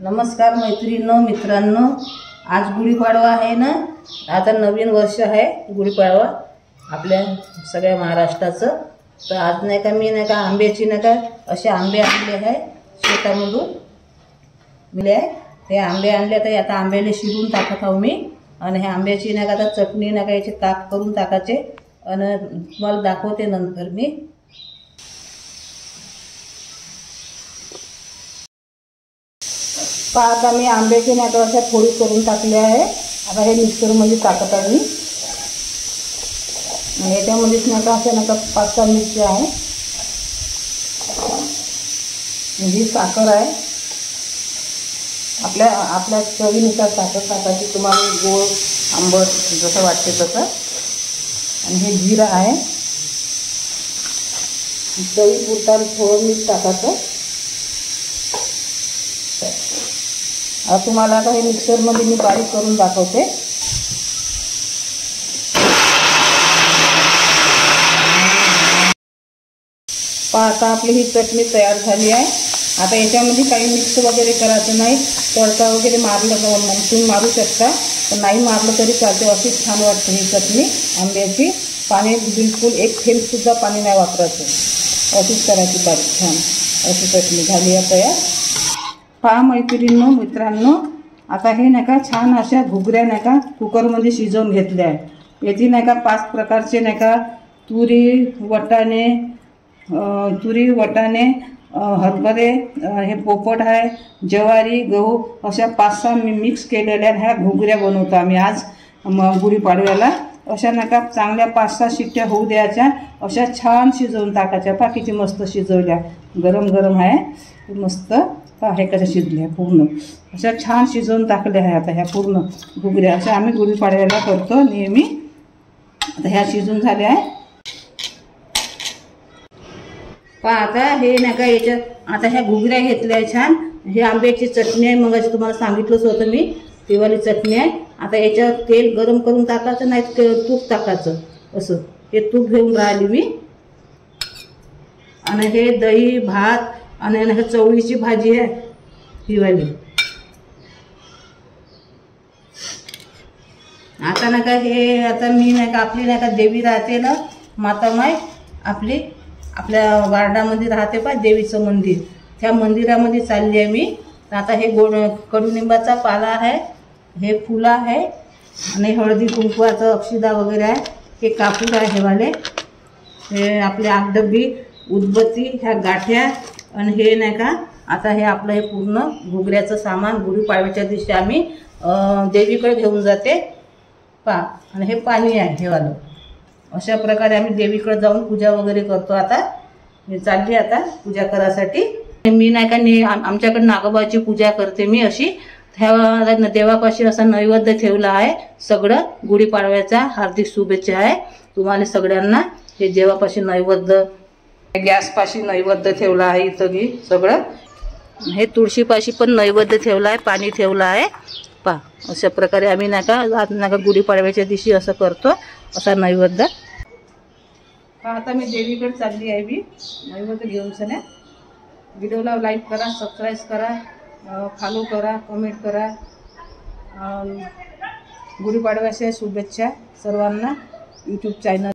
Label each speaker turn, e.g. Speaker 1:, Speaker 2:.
Speaker 1: नमस्कार मैत्रिणींनो, मित्रांनो, आज गुढीपाडवा आहे ना। आता नवीन वर्ष आहे गुढीपाडवा आपल्या सगळ्या महाराष्ट्राचं। तर आज नाही का मी नाही का आंब्याची नाही का असे आंबे आणले आहे शेतामधून मिले आहे। ते आंबे आणले तर आता आंब्याला शिरून टाकत आहो मी। आणि हे आंब्याची नाही का आता चटणी नाही का याचे ताक करून टाकायचे आणि तुम्हाला दाखवते नंतर मी। आता मी आंब्याची नाही का अशा फोडी करून टाकले आहे। आता हे मिक्सरमध्ये टाकत आहे मी। याच्यामध्येच नाही का अशा नाही का 5-6 मिरच्या आहे, ही साखर आहे, आपल्या आपल्या चवीनुसार साखर टाकायची, तुम्हाला गोड आंबट जसं वाटते तसं। आणि हे जिरा आहे, चवीपुरता थोडं मीठ टाकायचं। आता तुम्हाला आता हे मिक्सरमध्ये मी बारीक करून दाखवते। आता आपली ही चटणी तयार झाली आहे। आता याच्यामध्ये काही मिक्स वगैरे करायचं नाही, तडका वगैरे मारलं तुम्ही मारू शकता, पण नाही मारलं तरी चालते। अशी छान वाटते ही चटणी आंब्याची। पाणी बिलकुल एक थेंबसुद्धा पाणी नाही वापरायचं, अशीच करायची बारीक छान। अशी चटणी झाली आहे तयार। पहा मैत्रिणींनो, मित्रांनो, आता हे नाही का छान अशा घुगऱ्या नाही का कुकरमध्ये शिजवून घेतल्या आहे। याची नाही का 5 प्रकारचे नाही का तुरी वटाणे हरभरे, हे पोपट आहे, ज्वारी, गहू, अशा 5-6 मिक्स केलेल्या ह्या घुगऱ्या बनवतो आम्ही आज गुढीपाडव्याला। अशा नाही का चांगल्या 5-6 शिट्ट्या होऊ द्यायच्या, अशा छान शिजवून टाकायच्या। पहा किती मस्त शिजवल्या, गरम गरम आहे मस्त। पहा हे कशा शिजल्या पूर्ण, अशा छान शिजवून टाकल्या आहे। आता ह्या पूर्ण घुगऱ्या अशा आम्ही गुढीपाडव्याला करतो नेहमी। आता ह्या शिजून झाल्या आहे। पहा आता हे नाही का याच्यात आता ह्या घुगऱ्या घेतल्या छान। हे आंब्याची चटणी आहे, मग तुम्हाला सांगितलंच होतं मी, तेवाली चटणी आहे। आता याच्यात तेल गरम करून टाकायचं, नाही तूप टाकायचं असं। हे तूप घेऊन राहिली मी। आणि हे दही भात आणि चवळीची भाजी आहे ही वाली। आता नाही का हे आता मी नाही का आपली नाही का देवी राहते ना मातामाई आपली, आपल्या वार्डामध्ये राहते पा देवीचं मंदिर, त्या मंदिरामध्ये चालली आहे मी। तर आता हे कडुनिंबाचा पाला आहे, हे फुलं आहे, आणि हळदी कुंकवाचं अक्षदा वगैरे आहे, हे कापूर आहे हे वाले, हे आपले 8 डब्बी उदबत्ती, ह्या गाठ्या, आणि हे नाही का आता हे आपलं हे पूर्ण घुगऱ्याचं सामान गुढीपाडव्याच्या दिवशी आम्ही देवीकडे घेऊन जाते पा। आणि हे पाणी आहे हे वालं। अशा प्रकारे आम्ही देवीकडे जाऊन पूजा वगैरे करतो। आता मी चालली आता पूजा करायसाठी। मी नाही का आमच्याकडे नागोबाची पूजा करते मी अशी। ह्या देवापाशी असा नैवेद्य ठेवला आहे सगळं गुढीपाडव्याचा। हार्दिक शुभेच्छा आहे तुम्हाला सगळ्यांना। हे देवापाशी नैवेद्य, गॅसपाशी नैवेद्य ठेवला आहे इथं की सगळं। हे तुळशीपाशी पण नैवेद्य ठेवला आहे, पाणी ठेवलं आहे पा। अशा प्रकारे आम्ही नाही का गुढीपाडव्याच्या दिवशी असं करतो, असा नैवेद्य। आता मी देवीकडे चालली आहे मी नैवेद्य घेऊन सण्या। व्हिडिओला लाईक करा, सबस्क्राईब करा, फॉलो करा, कमेंट करा। गुढीपाडव्याच्या शुभेच्छा सर्वांना यूट्यूब चॅनल